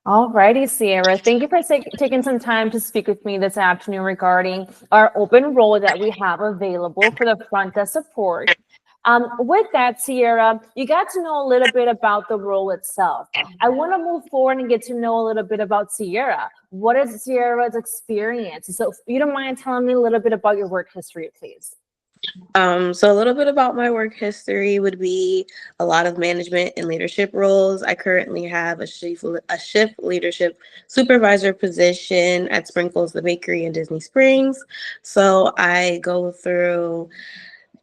Alrighty, Sierra. Thank you for taking some time to speak with me this afternoon regarding our open role that we have available for the front desk support. With that, Sierra, you got to know a little bit about the role itself. I want to move forward and get to know a little bit about Sierra. What is Sierra's experience? So, if you don't mind telling me a little bit about your work history, please. So a little bit about my work history would be a lot of management and leadership roles. I currently have a shift leadership supervisor position at Sprinkles the Bakery in Disney Springs. So I go through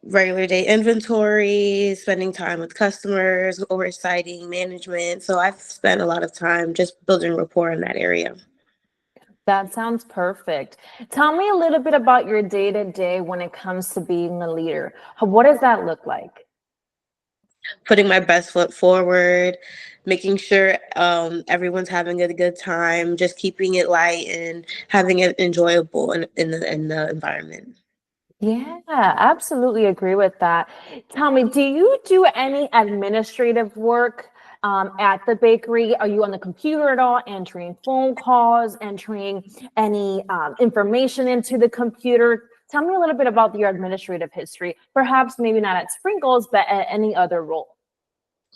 regular day inventory, spending time with customers, oversighting management. So I've spent a lot of time just building rapport in that area. That sounds perfect. Tell me a little bit about your day to day when it comes to being a leader. What does that look like? Putting my best foot forward, making sure everyone's having a good time, just keeping it light and having it enjoyable in the environment. Yeah, absolutely agree with that. Tell me, do you do any administrative work at the bakery? Are you on the computer at all, answering phone calls, entering any information into the computer? Tell me a little bit about your administrative history. Perhaps maybe not at Sprinkles, but at any other role.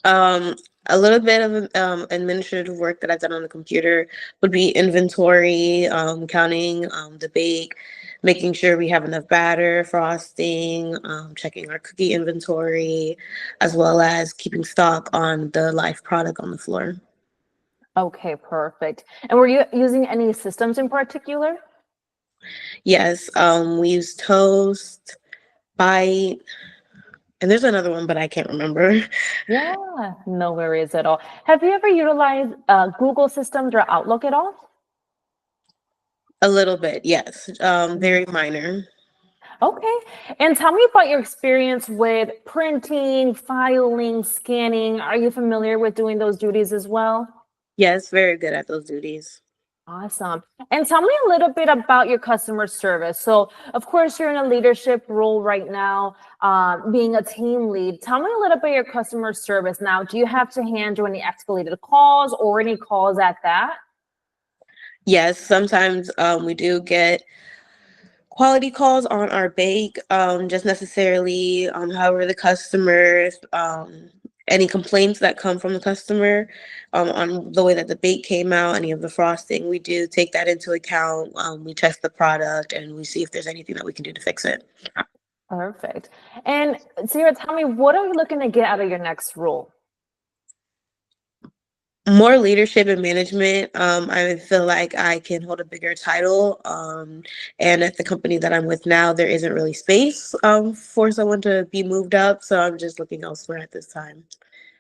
Um, a little bit of administrative work that I've done on the computer would be inventory, counting the bake, making sure we have enough batter, frosting, checking our cookie inventory, as well as keeping stock on the live product on the floor. Okay, perfect. And were you using any systems in particular? Yes, we use Toast, Bite, and there's another one, but I can't remember. Yeah, no worries at all. Have you ever utilized Google Systems or Outlook at all? A little bit, yes. Mm. Very minor. Okay. And tell me about your experience with printing, filing, scanning. Are you familiar with doing those duties as well? Yes, very good at those duties. Awesome. And tell me a little bit about your customer service. So, of course, you're in a leadership role right now, being a team lead. Tell me a little bit your customer service now. Do you have to handle any escalated calls or any calls at that? Yes, sometimes we do get quality calls on our bake, just necessarily however the customers, any complaints that come from the customer on the way that the bake came out, any of the frosting, we do take that into account. We test the product and we see if there's anything that we can do to fix it. Perfect. And Sarah, tell me, what are you looking to get out of your next role? More leadership and management. I feel like I can hold a bigger title. And at the company that I'm with now, there isn't really space for someone to be moved up. So I'm just looking elsewhere at this time.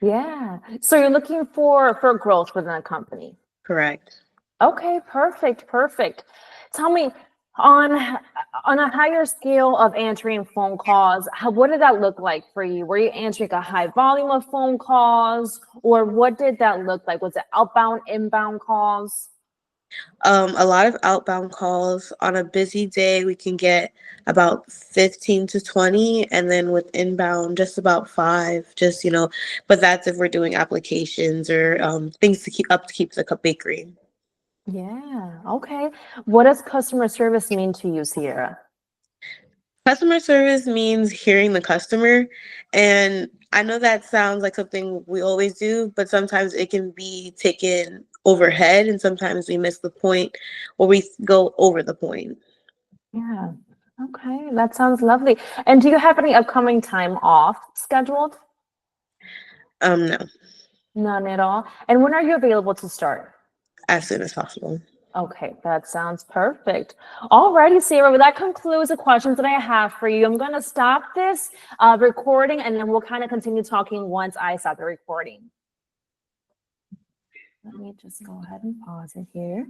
Yeah. So you're looking for growth within a company. Correct. Okay, perfect, perfect. Tell me on on a higher scale of answering phone calls, what did that look like for you? Were you answering a high volume of phone calls, or what did that look like? Was it outbound, inbound calls? A lot of outbound calls. On a busy day, we can get about 15 to 20, and then with inbound, just about five. But that's if we're doing applications or things to keep the bakery. Yeah. Okay. What does customer service mean to you, Sierra? Customer service means hearing the customer. And I know that sounds like something we always do, but sometimes it can be taken overhead, and sometimes we miss the point or we go over the point. Yeah. Okay, that sounds lovely. And do you have any upcoming time off scheduled? No, None at all. And when are you available to start? as soon as possible. Okay, that sounds perfect. Alrighty, Sarah, well, that concludes the questions that I have for you. I'm going to stop this recording and then we'll kind of continue talking once I stop the recording. Let me just go ahead and pause it here.